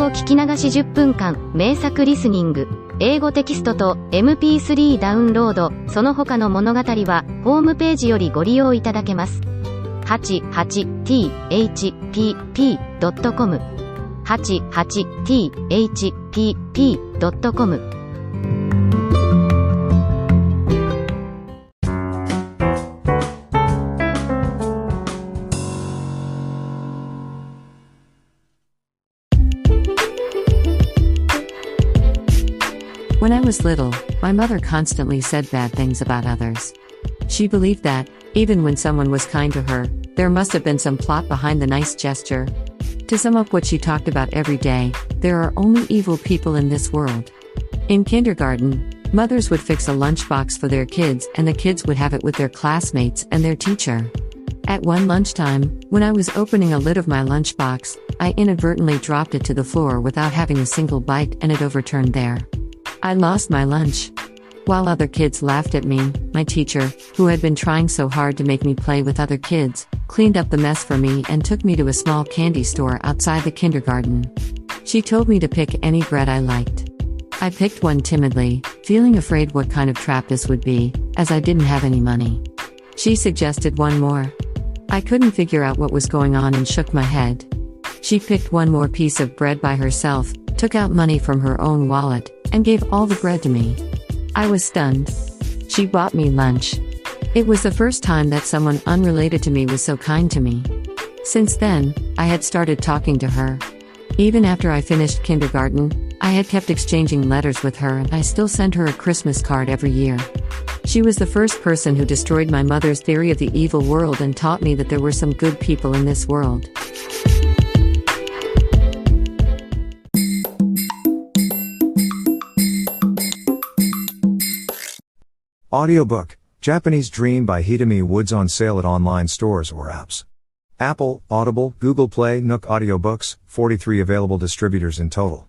語聞き流し10分間、名作リスニング、英語テキストと MP3 ダウンロード、その他の物語は、ホームページよりご利用いただけます。88thpp.com 88thpp.com When I was little, my mother constantly said bad things about others. She believed that, even when someone was kind to her, there must have been some plot behind the nice gesture. To sum up what she talked about every day, there are only evil people in this world. In kindergarten, mothers would fix a lunchbox for their kids and the kids would have it with their classmates and their teacher. At one lunchtime, when I was opening a lid of my lunchbox, I inadvertently dropped it to the floor without having a single bite and it overturned there. I lost my lunch. While other kids laughed at me, my teacher, who had been trying so hard to make me play with other kids, cleaned up the mess for me and took me to a small candy store outside the kindergarten. She told me to pick any bread I liked. I picked one timidly, feeling afraid what kind of trap this would be, as I didn't have any money. She suggested one more. I couldn't figure out what was going on and shook my head. She picked one more piece of bread by herself, took out money from her own wallet, and gave all the bread to me. I was stunned. She bought me lunch. It was the first time that someone unrelated to me was so kind to me. Since then, I had started talking to her. Even after I finished kindergarten, I had kept exchanging letters with her and I still sent her a Christmas card every year. She was the first person who destroyed my mother's theory of the evil world and taught me that there were some good people in this world. Audiobook, Japanese Dream by Hidemi Woods on sale at online stores or apps. Apple, Audible, Google Play, Nook Audiobooks, 43 available distributors in total.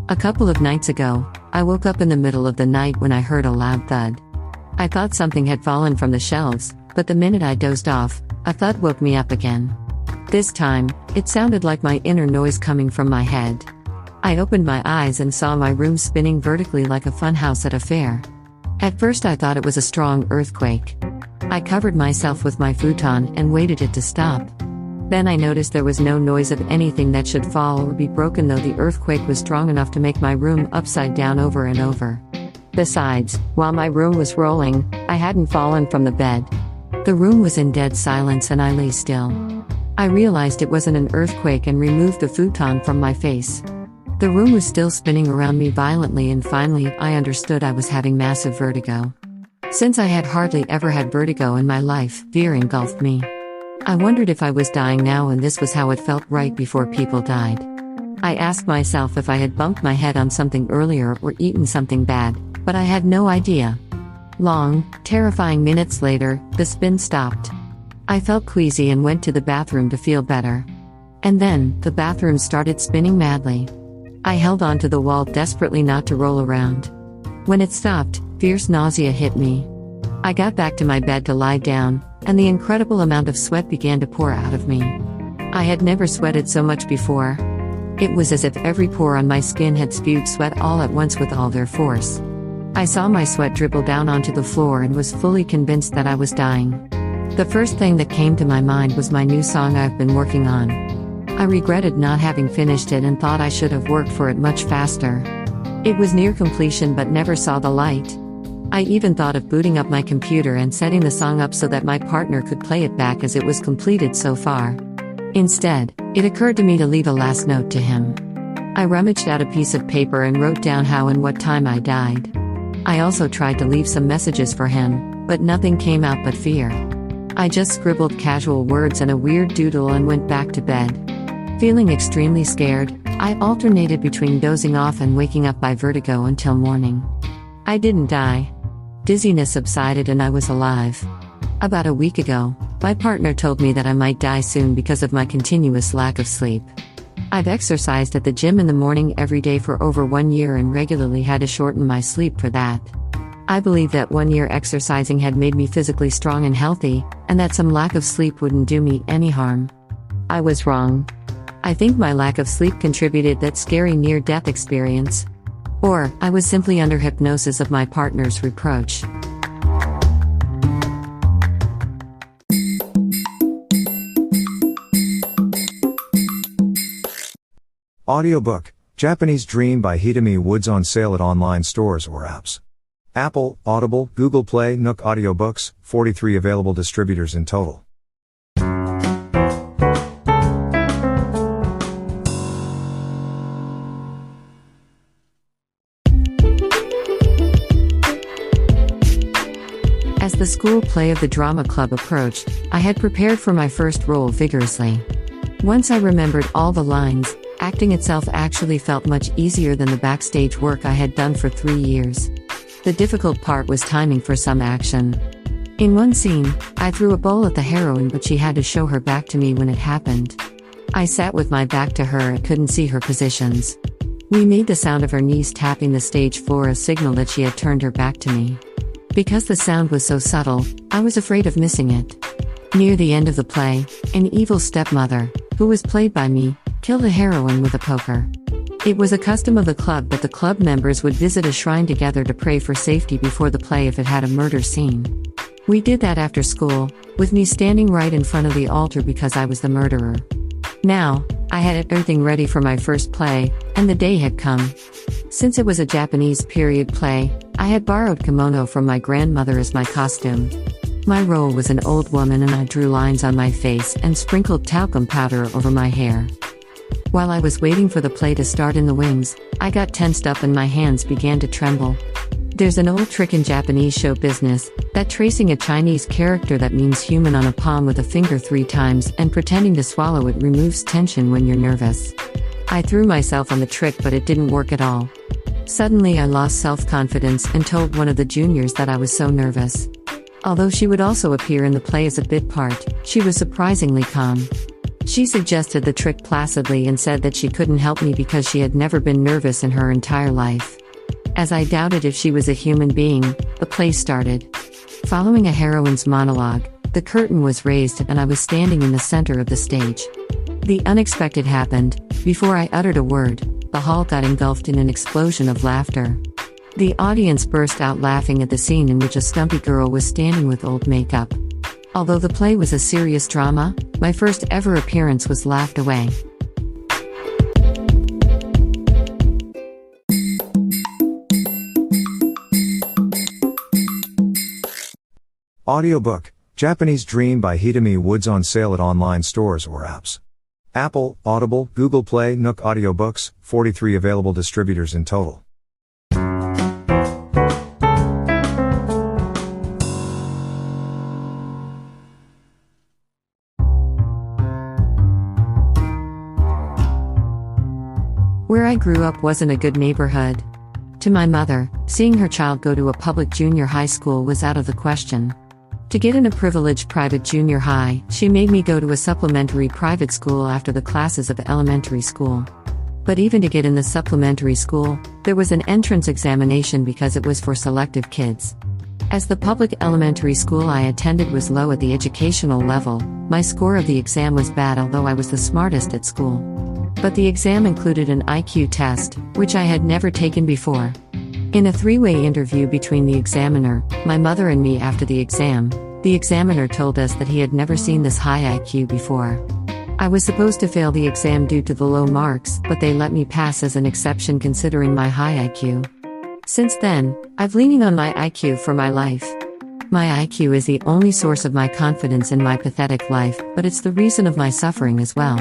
A couple of nights ago, I woke up in the middle of the night when I heard a loud thud. I thought something had fallen from the shelves, but the minute I dozed off, a thud woke me up again. This time, it sounded like my inner noise coming from my head. I opened my eyes and saw my room spinning vertically like a funhouse at a fair. At first I thought it was a strong earthquake. I covered myself with my futon and waited it to stop. Then I noticed there was no noise of anything that should fall or be broken, though the earthquake was strong enough to make my room upside down over and over. Besides, while my room was rolling, I hadn't fallen from the bed. The room was in dead silence and I lay still. I realized it wasn't an earthquake and removed the futon from my face. The room was still spinning around me violently and finally I understood I was having massive vertigo. Since I had hardly ever had vertigo in my life, fear engulfed me. I wondered if I was dying now and this was how it felt right before people died. I asked myself if I had bumped my head on something earlier or eaten something bad, but I had no idea. Long, terrifying minutes later, the spin stopped. I felt queasy and went to the bathroom to feel better. And then, the bathroom started spinning madly. I held onto the wall desperately not to roll around. When it stopped, fierce nausea hit me. I got back to my bed to lie down, and the incredible amount of sweat began to pour out of me. I had never sweated so much before. It was as if every pore on my skin had spewed sweat all at once with all their force. I saw my sweat dribble down onto the floor and was fully convinced that I was dying. The first thing that came to my mind was my new song I've been working on. I regretted not having finished it and thought I should have worked for it much faster. It was near completion but never saw the light. I even thought of booting up my computer and setting the song up so that my partner could play it back as it was completed so far. Instead, it occurred to me to leave a last note to him. I rummaged out a piece of paper and wrote down how and what time I died. I also tried to leave some messages for him, but nothing came out but fear. I just scribbled casual words and a weird doodle and went back to bed. Feeling extremely scared, I alternated between dozing off and waking up by vertigo until morning. I didn't die. Dizziness subsided and I was alive. About a week ago, my partner told me that I might die soon because of my continuous lack of sleep. I've exercised at the gym in the morning every day for over 1 year and regularly had to shorten my sleep for that. I believe that 1 year exercising had made me physically strong and healthy, and that some lack of sleep wouldn't do me any harm. I was wrong. I think my lack of sleep contributed that scary near-death experience. Or, I was simply under hypnosis of my partner's reproach. Audiobook, Japanese Dream by Hidemi Woods on sale at online stores or apps. Apple, Audible, Google Play, Nook Audiobooks, 43 available distributors in total. As the school play of the drama club approached, I had prepared for my first role vigorously. Once I remembered all the lines, acting itself actually felt much easier than the backstage work I had done for 3 years. The difficult part was timing for some action. In one scene, I threw a bowl at the heroine, but she had to show her back to me when it happened. I sat with my back to her and couldn't see her positions. We made the sound of her knees tapping the stage floor a signal that she had turned her back to me. Because the sound was so subtle, I was afraid of missing it. Near the end of the play, an evil stepmother, who was played by me, killed the heroine with a poker. It was a custom of the club that the club members would visit a shrine together to pray for safety before the play if it had a murder scene. We did that after school, with me standing right in front of the altar because I was the murderer. Now, I had everything ready for my first play, and the day had come. Since it was a Japanese period play, I had borrowed kimono from my grandmother as my costume. My role was an old woman and I drew lines on my face and sprinkled talcum powder over my hair. While I was waiting for the play to start in the wings, I got tensed up and my hands began to tremble. There's an old trick in Japanese show business, that tracing a Chinese character that means human on a palm with a finger 3 times and pretending to swallow it removes tension when you're nervous. I threw myself on the trick, but it didn't work at all. Suddenly I lost self-confidence and told one of the juniors that I was so nervous. Although she would also appear in the play as a bit part, she was surprisingly calm. She suggested the trick placidly and said that she couldn't help me because she had never been nervous in her entire life. As I doubted if she was a human being, the play started. Following a heroine's monologue, the curtain was raised and I was standing in the center of the stage. The unexpected happened. Before I uttered a word, the hall got engulfed in an explosion of laughter. The audience burst out laughing at the scene in which a stumpy girl was standing with old makeup. Although the play was a serious drama, my first ever appearance was laughed away. Audiobook, Japanese Dream by Hidemi Woods on sale at online stores or apps. Apple, Audible, Google Play, Nook Audiobooks, 43 available distributors in total. Where I grew up wasn't a good neighborhood. To my mother, seeing her child go to a public junior high school was out of the question. To get in a privileged private junior high, she made me go to a supplementary private school after the classes of elementary school. But even to get in the supplementary school, there was an entrance examination because it was for selective kids. As the public elementary school I attended was low at the educational level, my score of the exam was bad, although I was the smartest at school. But the exam included an IQ test, which I had never taken before. In a 3-way interview between the examiner, my mother and me after the examiner told us that he had never seen this high IQ before. I was supposed to fail the exam due to the low marks, but they let me pass as an exception considering my high IQ. Since then, I've leaning on my IQ for my life. My IQ is the only source of my confidence in my pathetic life, but it's the reason of my suffering as well.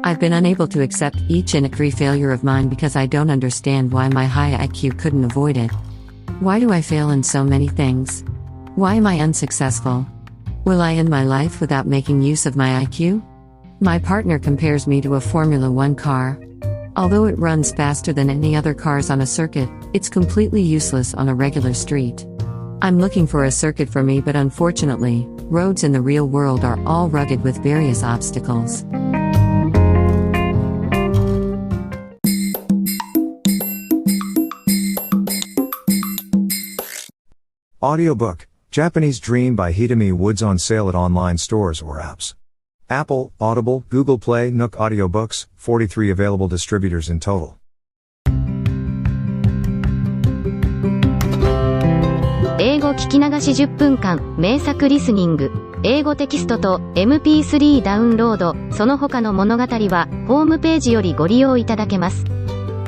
I've been unable to accept each and every failure of mine because I don't understand why my high IQ couldn't avoid it. Why do I fail in so many things? Why am I unsuccessful? Will I end my life without making use of my IQ? My partner compares me to a Formula 1 car. Although it runs faster than any other cars on a circuit, it's completely useless on a regular street. I'm looking for a circuit for me, but unfortunately, roads in the real world are all rugged with various obstacles. Audiobook, Japanese Dream by Hidemi Woods on sale at online stores or apps. Apple, Audible, Google Play, Nook Audiobooks, 43 available distributors in total. 英語聞き流し10分間、名作リスニング。英語テキストと MP3 ダウンロード、その他の物語は、ホームページよりご利用いただけます。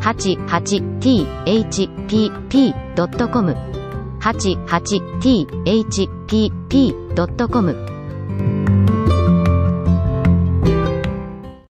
88thpp.com 88thpp.com